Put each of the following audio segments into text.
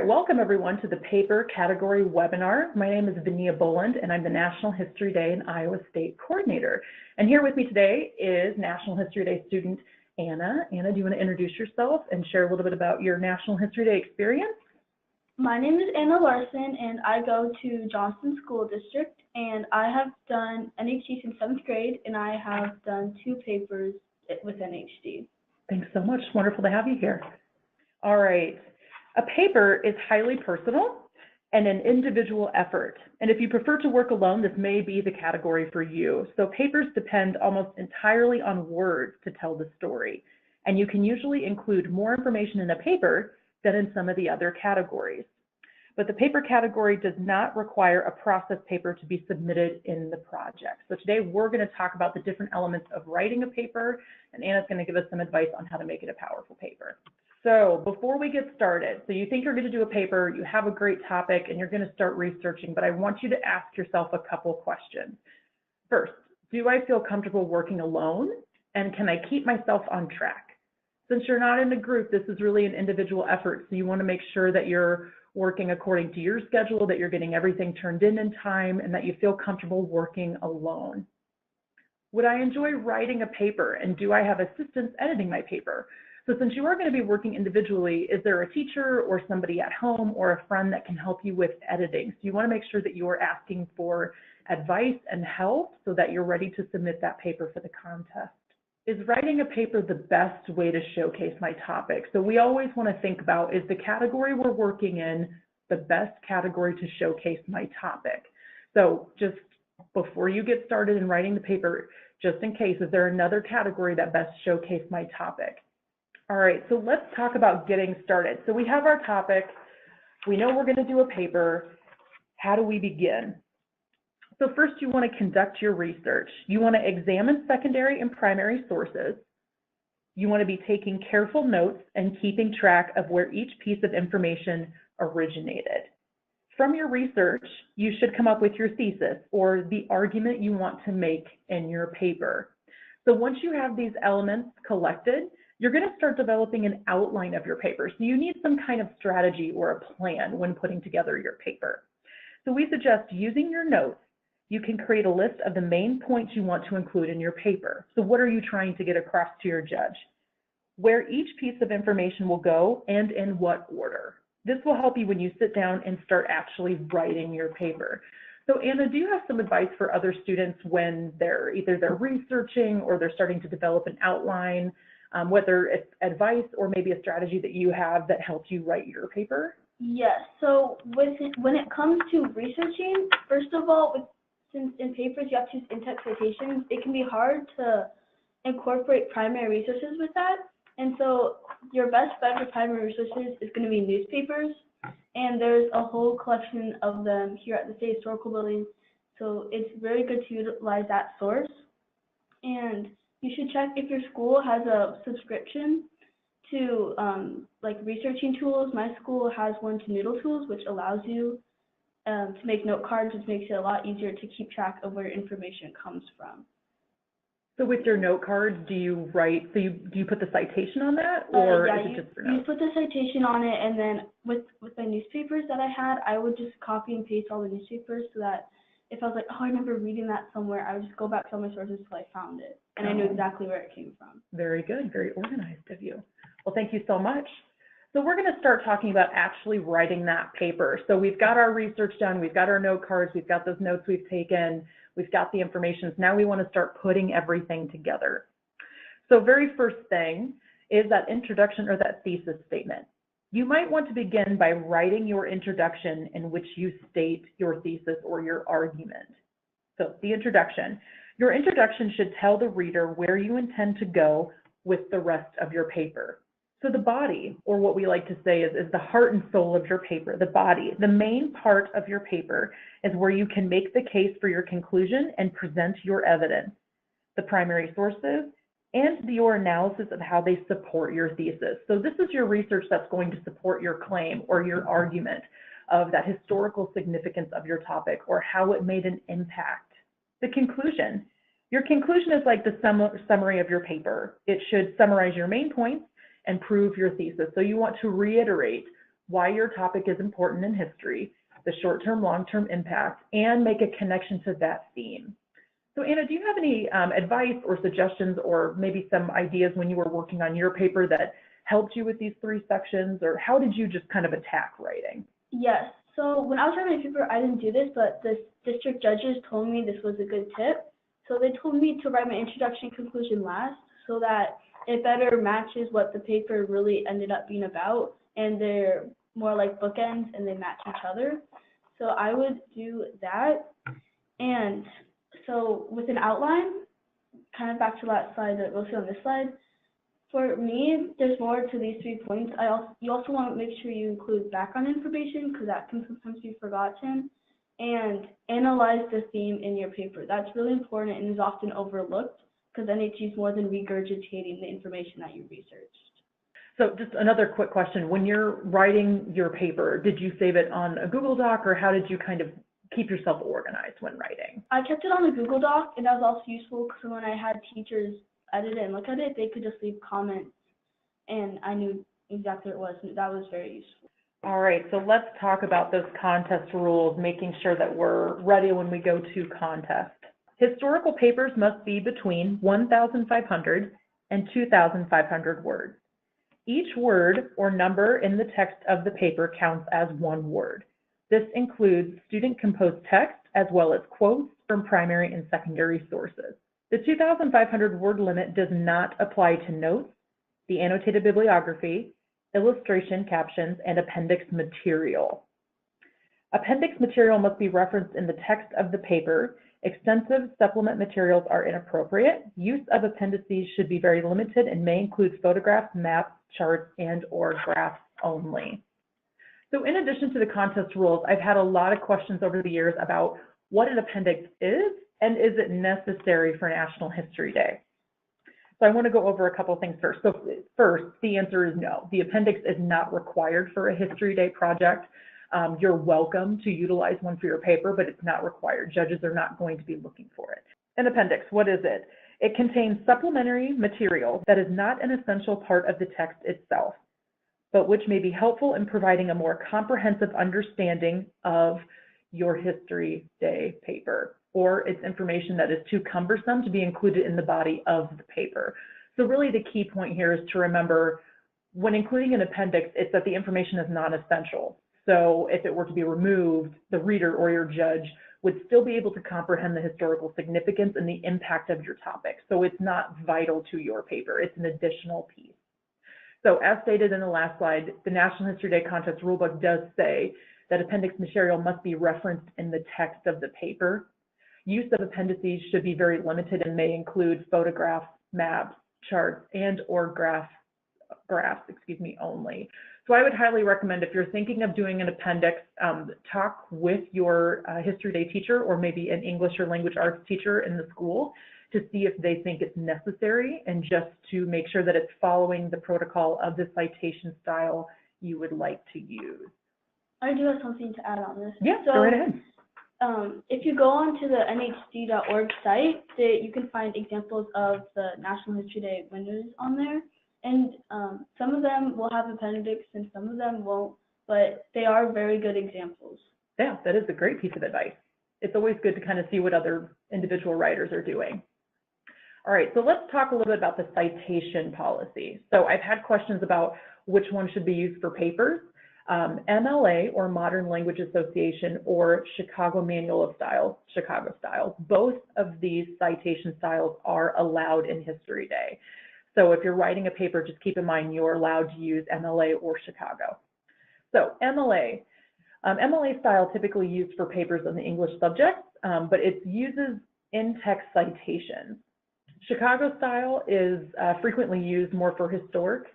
right, welcome everyone to the paper category webinar. My name is Vinia Boland and I'm the National History Day and Iowa State Coordinator. And here with me today is National History Day student Anna. Anna, do you want to introduce yourself and share a little bit about your National History Day experience? My name is Anna Larson and I go to Johnston School District, and I have done NHD since 7th grade, and I have done 2 papers with NHD. Thanks so much. Wonderful to have you here. All right. A paper is highly personal and an individual effort. And if you prefer to work alone, this may be the category for you. So papers depend almost entirely on words to tell the story. And you can usually include more information in a paper than in some of the other categories. But the paper category does not require a process paper to be submitted in the project. So today we're going to talk about the different elements of writing a paper, and Anna's going to give us some advice on how to make it a powerful paper. So before we get started, so you think you're going to do a paper, you have a great topic, and you're going to start researching, but I want you to ask yourself a couple questions. First, do I feel comfortable working alone? And can I keep myself on track? Since you're not in a group, this is really an individual effort, so you want to make sure that you're working according to your schedule, that you're getting everything turned in time, and that you feel comfortable working alone. Would I enjoy writing a paper, and do I have assistants editing my paper? So since you are going to be working individually, is there a teacher or somebody at home or a friend that can help you with editing? So you want to make sure that you are asking for advice and help so that you're ready to submit that paper for the contest. Is writing a paper the best way to showcase my topic? So we always want to think about, is the category we're working in the best category to showcase my topic? So just before you get started in writing the paper, just in case, is there another category that best showcase my topic? All right, so let's talk about getting started. So we have our topic, we know we're going to do a paper. How do we begin? So first, you want to conduct your research. You want to examine secondary and primary sources. You want to be taking careful notes and keeping track of where each piece of information originated. From your research, you should come up with your thesis or the argument you want to make in your paper. So once you have these elements collected, you're going to start developing an outline of your paper. So you need some kind of strategy or a plan when putting together your paper. So we suggest using your notes. You can create a list of the main points you want to include in your paper. So what are you trying to get across to your judge? Where each piece of information will go and in what order. This will help you when you sit down and start actually writing your paper. So Anna, do you have some advice for other students when they're researching or they're starting to develop an outline, whether it's advice or maybe a strategy that you have that helps you write your paper? Yes, so when it comes to researching, first of all, since in papers you have to use in-text citations, it can be hard to incorporate primary resources with that. And so your best bet for primary resources is going to be newspapers. And there's a whole collection of them here at the State Historical Building. So it's very good to utilize that source. And you should check if your school has a subscription to like researching tools. My school has one to Noodle Tools, which allows you to make note cards, which makes it a lot easier to keep track of where information comes from. So with your note cards, do you write, so do you put the citation on that, or yeah, is it just for notes? You put the citation on it, and then with the newspapers that I had, I would just copy and paste all the newspapers so that if I was like, oh, I remember reading that somewhere, I would just go back to all my sources until I found it, and I knew exactly where it came from. Very good, very organized of you. Well, thank you so much. So we're going to start talking about actually writing that paper. So we've got our research done, we've got our note cards, we've got those notes we've taken, we've got the information. So now we want to start putting everything together. So very first thing is that introduction or that thesis statement. You might want to begin by writing your introduction in which you state your thesis or your argument. So the introduction. Your introduction should tell the reader where you intend to go with the rest of your paper. So the body, or what we like to say is the heart and soul of your paper, the body. The main part of your paper is where you can make the case for your conclusion and present your evidence, the primary sources, and your analysis of how they support your thesis. So this is your research that's going to support your claim or your argument of that historical significance of your topic or how it made an impact. The conclusion. Your conclusion is like the summary of your paper. It should summarize your main points and prove your thesis. So you want to reiterate why your topic is important in history, the short-term, long-term impact, and make a connection to that theme. So Anna, do you have any advice or suggestions or maybe some ideas when you were working on your paper that helped you with these 3 sections, or how did you just kind of attack writing? Yes. So when I was writing my paper, I didn't do this, but the district judges told me this was a good tip. So they told me to write my introduction and conclusion last so that it better matches what the paper really ended up being about, and they're more like bookends and they match each other. So I would do that. And so with an outline, kind of back to that slide that we'll see on this slide, for me, there's more to these 3 points. You also want to make sure you include background information because that can sometimes be forgotten, and analyze the theme in your paper. That's really important and is often overlooked because NHD is more than regurgitating the information that you researched. So just another quick question. When you're writing your paper, did you save it on a Google Doc, or how did you kind of keep yourself organized when writing? I kept it on a Google Doc, and that was also useful because when I had teachers edit it and look at it, they could just leave comments, and I knew exactly what it was, and that was very useful. All right, so let's talk about those contest rules, making sure that we're ready when we go to contest. Historical papers must be between 1,500 and 2,500 words. Each word or number in the text of the paper counts as 1 word. This includes student-composed text as well as quotes from primary and secondary sources. The 2,500 word limit does not apply to notes, the annotated bibliography, illustration, captions, and appendix material. Appendix material must be referenced in the text of the paper. Extensive supplement materials are inappropriate. Use of appendices should be very limited and may include photographs, maps, charts, and/or graphs only. So in addition to the contest rules, I've had a lot of questions over the years about what an appendix is and is it necessary for National History Day. So I want to go over a couple things first. So first, the answer is no. The appendix is not required for a History Day project. You're welcome to utilize one for your paper, but it's not required. Judges are not going to be looking for it. An appendix, what is it? It contains supplementary material that is not an essential part of the text itself, but which may be helpful in providing a more comprehensive understanding of your History Day paper, or it's information that is too cumbersome to be included in the body of the paper. So really the key point here is to remember when including an appendix, it's that the information is non-essential. So if it were to be removed, the reader or your judge would still be able to comprehend the historical significance and the impact of your topic. So it's not vital to your paper, it's an additional piece. So as stated in the last slide, the National History Day Contest Rulebook does say that appendix material must be referenced in the text of the paper. Use of appendices should be very limited and may include photographs, maps, charts, and/or graphs only. So I would highly recommend, if you're thinking of doing an appendix, talk with your History Day teacher or maybe an English or language arts teacher in the school to see if they think it's necessary, and just to make sure that it's following the protocol of the citation style you would like to use. I do have something to add on this. Yeah, go right ahead. If you go onto the nhd.org site, you can find examples of the National History Day winners on there. And some of them will have appendix and some of them won't, but they are very good examples. Yeah, that is a great piece of advice. It's always good to kind of see what other individual writers are doing. All right, so let's talk a little bit about the citation policy. So I've had questions about which one should be used for papers. MLA, or Modern Language Association, or Chicago Manual of Styles, Chicago Styles, both of these citation styles are allowed in History Day. So if you're writing a paper, just keep in mind you're allowed to use MLA or Chicago. So MLA style typically used for papers on the English subjects, but it uses in-text citations. Chicago style is frequently used more for historic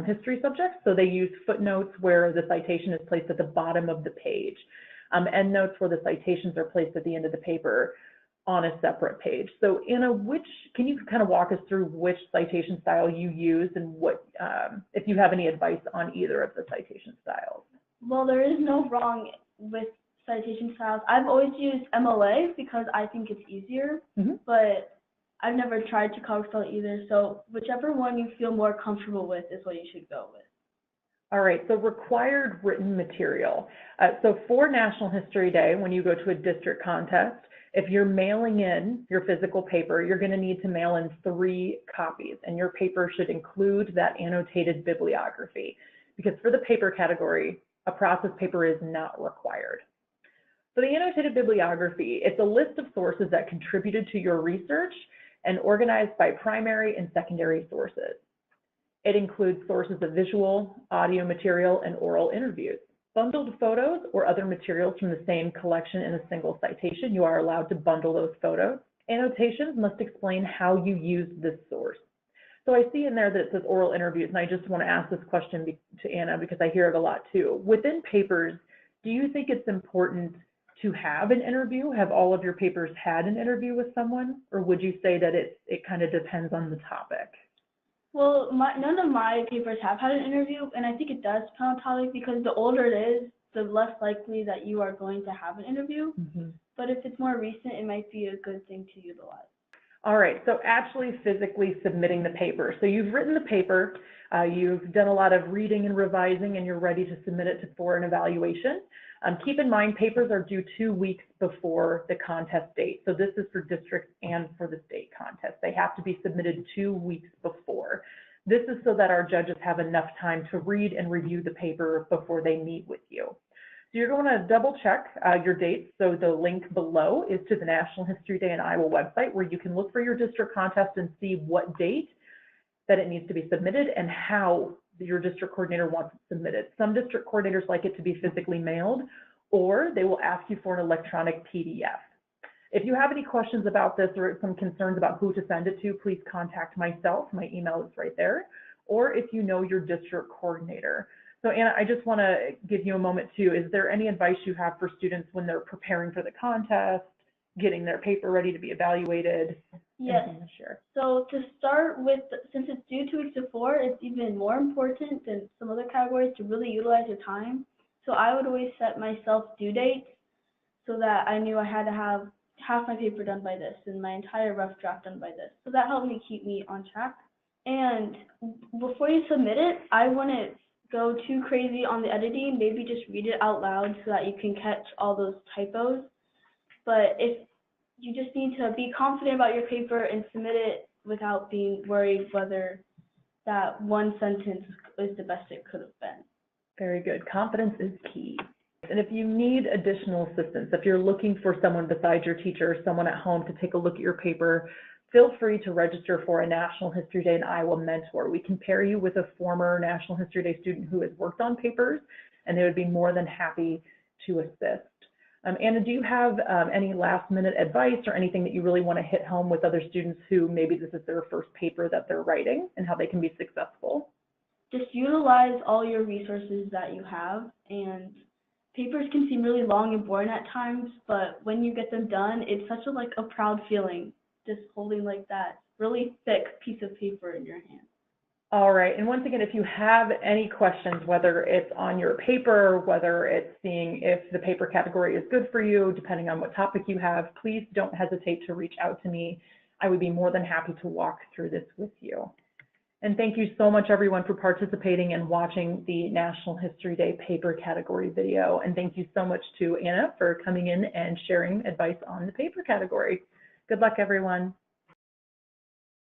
history subjects, so they use footnotes where the citation is placed at the bottom of the page, endnotes where the citations are placed at the end of the paper on a separate page. So Anna, can you kind of walk us through which citation style you use and what, if you have any advice on either of the citation styles? Well, there is no wrong with citation styles. I've always used MLA because I think it's easier, but I've never tried Chicago style either. So whichever one you feel more comfortable with is what you should go with. All right, so required written material. So for National History Day, when you go to a district contest, if you're mailing in your physical paper, you're going to need to mail in 3 copies, and your paper should include that annotated bibliography. Because for the paper category, a process paper is not required. So the annotated bibliography, it's a list of sources that contributed to your research and organized by primary and secondary sources. It includes sources of visual, audio material, and oral interviews. Bundled photos or other materials from the same collection in a single citation, you are allowed to bundle those photos. Annotations must explain how you used this source. So I see in there that it says oral interviews, and I just want to ask this question to Anna because I hear it a lot too. Within papers, do you think it's important to have an interview? Have all of your papers had an interview with someone? Or would you say that it kind of depends on the topic? Well, none of my papers have had an interview, and I think it does depend on topic because the older it is, the less likely that you are going to have an interview. Mm-hmm. But if it's more recent, it might be a good thing to utilize. All right, so actually physically submitting the paper. So you've written the paper, you've done a lot of reading and revising, and you're ready to submit it for an evaluation. Keep in mind, papers are due 2 weeks before the contest date. So this is for districts and for the state contest. They have to be submitted 2 weeks before. This is so that our judges have enough time to read and review the paper before they meet with you. So you're going to double check your dates. So the link below is to the National History Day in Iowa website where you can look for your district contest and see what date that it needs to be submitted and how your district coordinator wants it submitted. Some district coordinators like it to be physically mailed, or they will ask you for an electronic PDF. If you have any questions about this or some concerns about who to send it to, please contact myself. My email is right there. Or if you know your district coordinator. So Anna, I just want to give you a moment too. Is there any advice you have for students when they're preparing for the contest, getting their paper ready to be evaluated? Yes. Sure. So to start with, since it's due 2 weeks before, it's even more important than some other categories to really utilize your time. So I would always set myself due dates so that I knew I had to have half my paper done by this and my entire rough draft done by this. So that helped me keep me on track. And before you submit it, I wouldn't go too crazy on the editing. Maybe just read it out loud so that you can catch all those typos. But if you just need to be confident about your paper and submit it without being worried whether that one sentence is the best it could have been. Very good. Confidence is key. And if you need additional assistance, if you're looking for someone besides your teacher or someone at home to take a look at your paper, feel free to register for a National History Day in Iowa mentor. We can pair you with a former National History Day student who has worked on papers, and they would be more than happy to assist. Anna, do you have any last minute advice or anything that you really want to hit home with other students who maybe this is their first paper that they're writing and how they can be successful? Just utilize all your resources that you have, and papers can seem really long and boring at times, but when you get them done, it's such a proud feeling just holding like that really thick piece of paper in your hand. All right, and once again, if you have any questions, whether it's on your paper, whether it's seeing if the paper category is good for you, depending on what topic you have, please don't hesitate to reach out to me. I would be more than happy to walk through this with you. And thank you so much, everyone, for participating and watching the National History Day paper category video. And thank you so much to Anna for coming in and sharing advice on the paper category. Good luck, everyone.